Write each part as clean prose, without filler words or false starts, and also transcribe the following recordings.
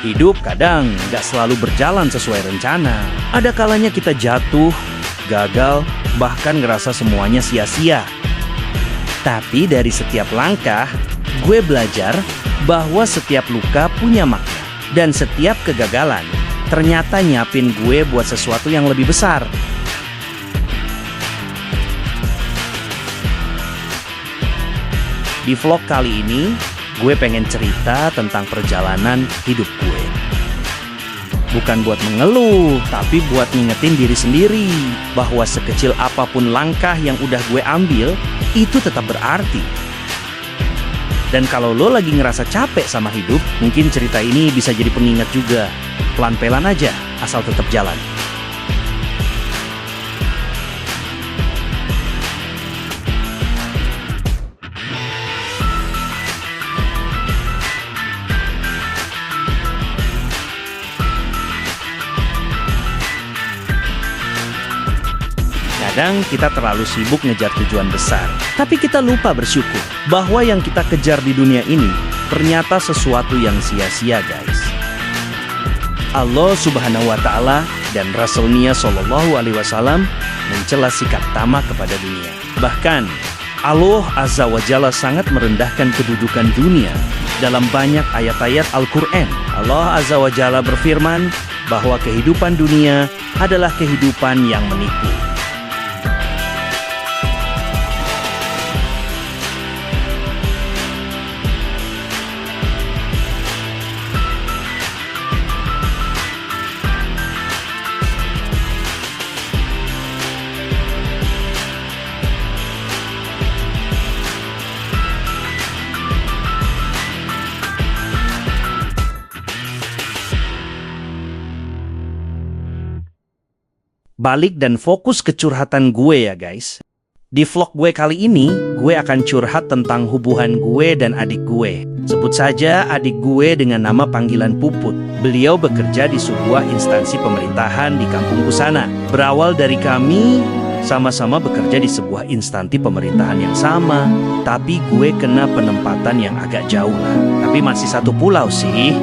Hidup kadang gak selalu berjalan sesuai rencana. Ada kalanya kita jatuh, gagal, bahkan ngerasa semuanya sia-sia. Tapi dari setiap langkah, gue belajar bahwa setiap luka punya makna. Dan setiap kegagalan ternyata nyiapin gue buat sesuatu yang lebih besar. Di vlog kali ini, gue pengen cerita tentang perjalanan hidup gue. Bukan buat mengeluh, tapi buat ngingetin diri sendiri bahwa sekecil apapun langkah yang udah gue ambil, itu tetap berarti. Dan kalau lo lagi ngerasa capek sama hidup, mungkin cerita ini bisa jadi pengingat juga. Pelan-pelan aja, asal tetap jalan. Kadang kita terlalu sibuk ngejar tujuan besar, tapi kita lupa bersyukur bahwa yang kita kejar di dunia ini ternyata sesuatu yang sia-sia, guys. Allah Subhanahu wa Ta'ala dan Rasulnya Shallallahu Alaihi Wasallam mencela sikap tamak kepada dunia. Bahkan Allah Azza wa Jalla sangat merendahkan kedudukan dunia dalam banyak ayat-ayat Al-Quran. Allah Azza wa Jalla berfirman bahwa kehidupan dunia adalah kehidupan yang menipu. Balik dan fokus ke curhatan gue ya guys. Di vlog gue kali ini, gue akan curhat tentang hubungan gue dan adik gue. Sebut saja adik gue dengan nama panggilan Puput. Beliau bekerja di sebuah instansi pemerintahan di kampungku sana. Berawal dari kami sama-sama bekerja di sebuah instansi pemerintahan yang sama, tapi gue kena penempatan yang agak jauh lah. Tapi masih satu pulau sih.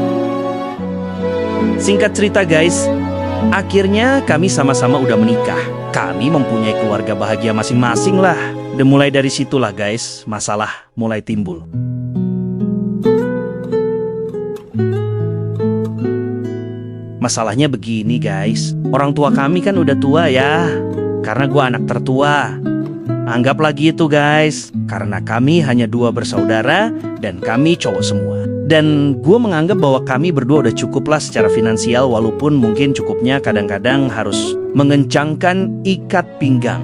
Singkat cerita guys, akhirnya kami sama-sama udah menikah. Kami mempunyai keluarga bahagia masing-masing lah. Dan mulai dari situlah guys, masalah mulai timbul. Masalahnya begini guys, orang tua kami kan udah tua ya. Karena gue anak tertua. Anggap lagi itu guys, karena kami hanya 2 bersaudara dan kami cowok semua. Dan gue menganggap bahwa kami berdua udah cukup lah secara finansial, walaupun mungkin cukupnya kadang-kadang harus mengencangkan ikat pinggang.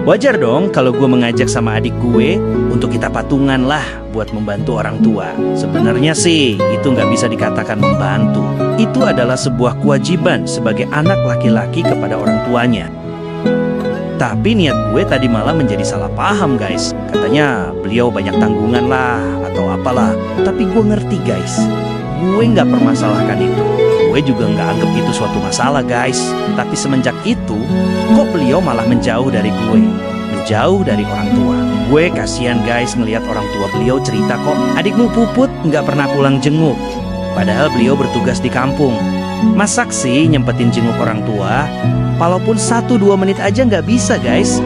Wajar dong kalau gue mengajak sama adik gue untuk kita patungan lah buat membantu orang tua. Sebenarnya sih itu nggak bisa dikatakan membantu. Itu adalah sebuah kewajiban sebagai anak laki-laki kepada orang tuanya. Tapi niat gue tadi malah menjadi salah paham guys. Katanya beliau banyak tanggungan lah atau apalah. Tapi gue ngerti guys, gue nggak permasalahkan itu. Gue juga nggak anggap itu suatu masalah guys. Tapi semenjak itu, kok beliau malah menjauh dari gue, menjauh dari orang tua. Gue kasihan guys ngelihat orang tua beliau cerita kok, adikmu Puput nggak pernah pulang jenguk. Padahal beliau bertugas di kampung. Masak sih nyempetin jenguk orang tua, walaupun 1-2 menit aja nggak bisa guys.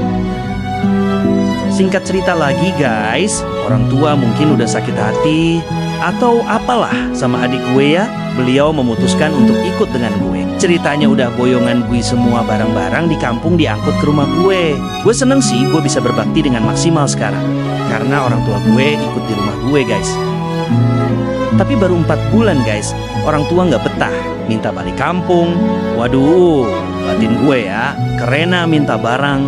Singkat cerita lagi guys, orang tua mungkin udah sakit hati atau apalah sama adik gue ya. Beliau memutuskan untuk ikut dengan gue. Ceritanya udah boyongan gue semua barang-barang di kampung diangkut ke rumah gue. Gue seneng sih gue bisa berbakti dengan maksimal sekarang, karena orang tua gue ikut di rumah gue guys. Tapi baru 4 bulan guys, orang tua nggak betah, minta balik kampung. Waduh, batin gue ya, kerena minta barang,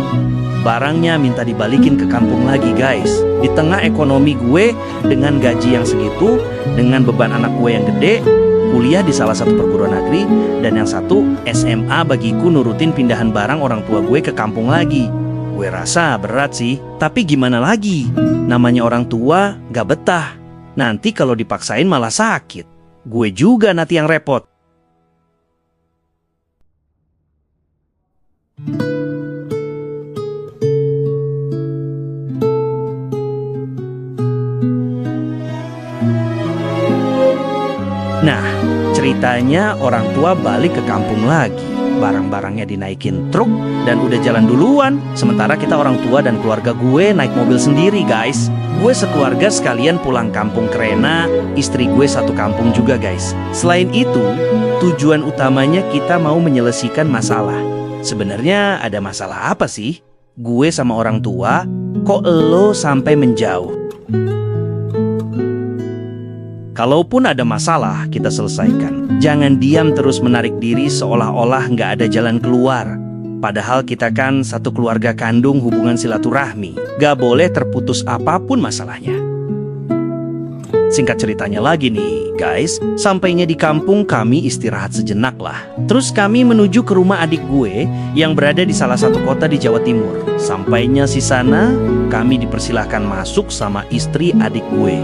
barangnya minta dibalikin ke kampung lagi guys. Di tengah ekonomi gue dengan gaji yang segitu, dengan beban anak gue yang gede, kuliah di salah satu perguruan negeri, dan yang satu SMA bagiku nurutin pindahan barang orang tua gue ke kampung lagi. Gue rasa berat sih, tapi gimana lagi? Namanya orang tua gak betah. Nanti kalau dipaksain malah sakit. Gue juga nanti yang repot. Ceritanya orang tua balik ke kampung lagi. Barang-barangnya dinaikin truk dan udah jalan duluan. Sementara kita orang tua dan keluarga gue naik mobil sendiri, guys. Gue sekeluarga sekalian pulang kampung ke Rena, istri gue satu kampung juga, guys. Selain itu, tujuan utamanya kita mau menyelesaikan masalah. Sebenarnya ada masalah apa sih? Gue sama orang tua, kok lo sampai menjauh? Kalaupun ada masalah, kita selesaikan. Jangan diam terus menarik diri seolah-olah nggak ada jalan keluar. Padahal kita kan satu keluarga kandung, hubungan silaturahmi. Gak boleh terputus apapun masalahnya. Singkat ceritanya lagi nih, guys. Sampainya di kampung, kami istirahat sejenak lah. Terus kami menuju ke rumah adik gue yang berada di salah satu kota di Jawa Timur. Sampainya di sana, kami dipersilahkan masuk sama istri adik gue.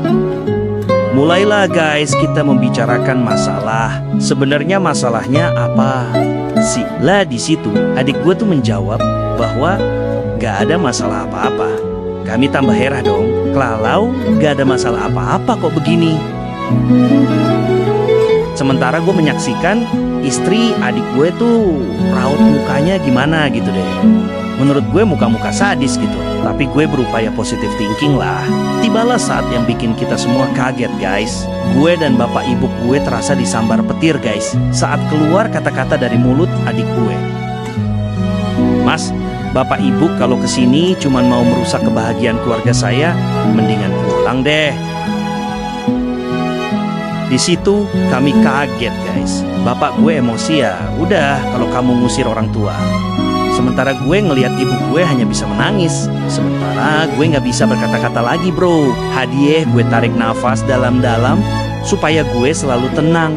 Mulailah guys kita membicarakan masalah. Sebenarnya masalahnya apa sih? Lah di situ adik gue tuh menjawab bahwa gak ada masalah apa-apa. Kami tambah heran dong. Kalau gak ada masalah apa-apa kok begini. Sementara gue menyaksikan istri adik gue tuh raut mukanya gimana gitu deh. Menurut gue muka-muka sadis gitu. Tapi gue berupaya positive thinking lah. Tibalah saat yang bikin kita semua kaget guys. Gue dan bapak ibu gue terasa disambar petir guys saat keluar kata-kata dari mulut adik gue. Mas, bapak ibu kalau kesini cuman mau merusak kebahagiaan keluarga saya, mendingan pulang deh. Di situ kami kaget guys. Bapak gue emosi ya. Udah kalau kamu ngusir orang tua. Sementara gue ngelihat ibu gue hanya bisa menangis. Sementara gue gak bisa berkata-kata lagi bro. Hadiah gue tarik nafas dalam-dalam supaya gue selalu tenang.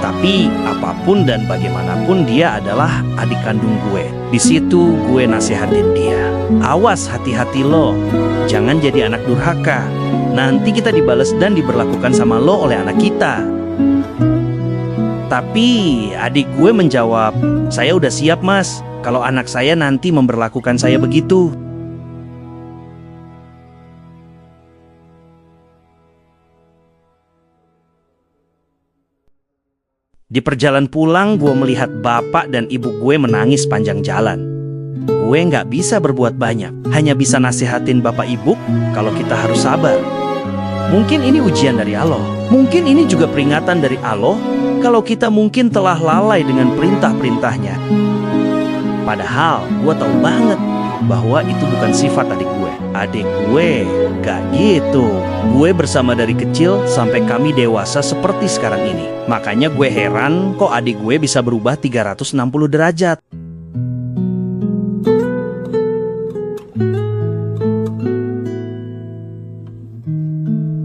Tapi apapun dan bagaimanapun dia adalah adik kandung gue. Di situ gue nasihatin dia. Awas hati-hati lo. Jangan jadi anak durhaka. Nanti kita dibales dan diberlakukan sama lo oleh anak kita. Tapi adik gue menjawab, saya udah siap mas, kalau anak saya nanti memberlakukan saya begitu. Di perjalanan pulang, gue melihat bapak dan ibu gue menangis panjang jalan. Gue nggak bisa berbuat banyak, hanya bisa nasihatin bapak ibu kalau kita harus sabar. Mungkin ini ujian dari Allah, mungkin ini juga peringatan dari Allah kalau kita mungkin telah lalai dengan perintah-perintahnya. Padahal gue tahu banget bahwa itu bukan sifat adik gue. Adik gue gak gitu. Gue bersama dari kecil sampai kami dewasa seperti sekarang ini. Makanya gue heran kok adik gue bisa berubah 360 derajat.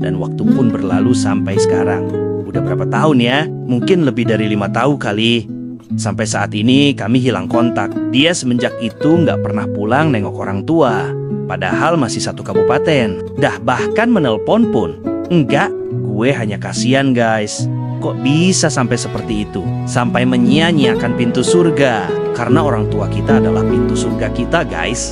Dan waktu pun berlalu sampai sekarang. Udah berapa tahun ya? Mungkin lebih dari 5 tahun kali. Sampai saat ini kami hilang kontak. Dia semenjak itu nggak pernah pulang nengok orang tua. Padahal masih satu kabupaten. Dah bahkan menelpon pun. Enggak, gue hanya kasihan guys. Kok bisa sampai seperti itu? Sampai menyia-nyiakan pintu surga. Karena orang tua kita adalah pintu surga kita guys.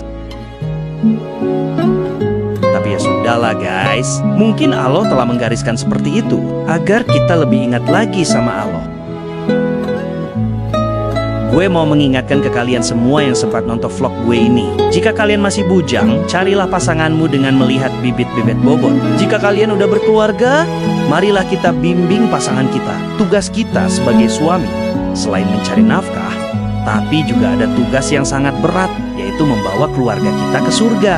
Tapi ya sudahlah guys, mungkin Allah telah menggariskan seperti itu agar kita lebih ingat lagi sama Allah. Gue mau mengingatkan ke kalian semua yang sempat nonton vlog gue ini. Jika kalian masih bujang, carilah pasanganmu dengan melihat bibit-bibit bobot. Jika kalian udah berkeluarga, marilah kita bimbing pasangan kita. Tugas kita sebagai suami, selain mencari nafkah, tapi juga ada tugas yang sangat berat, yaitu membawa keluarga kita ke surga.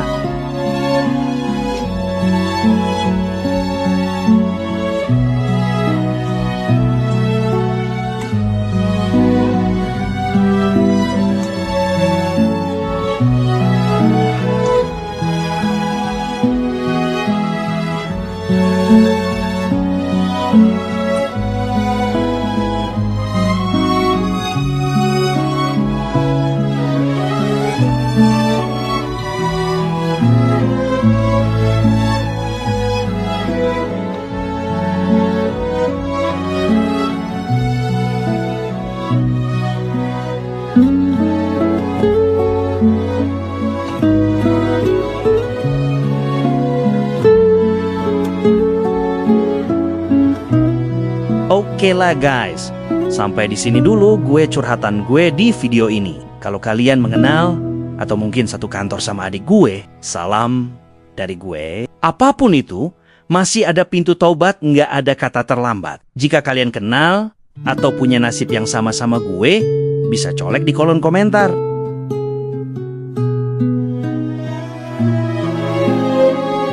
Oke lah guys, sampai di sini dulu gue curhatan gue di video ini. Kalau kalian mengenal atau mungkin satu kantor sama adik gue, salam dari gue. Apapun itu, masih ada pintu taubat, nggak ada kata terlambat. Jika kalian kenal atau punya nasib yang sama-sama gue, bisa colek di kolom komentar.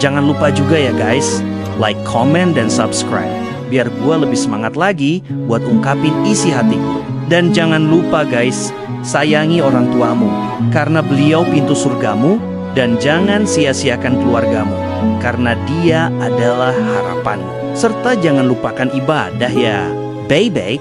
Jangan lupa juga ya guys, like, comment, dan subscribe. Biar gue lebih semangat lagi buat ungkapin isi hati gue. Dan jangan lupa guys, sayangi orang tuamu, karena beliau pintu surgamu. Dan jangan sia-siakan keluargamu, karena dia adalah harapanmu. Serta jangan lupakan ibadah ya, baby.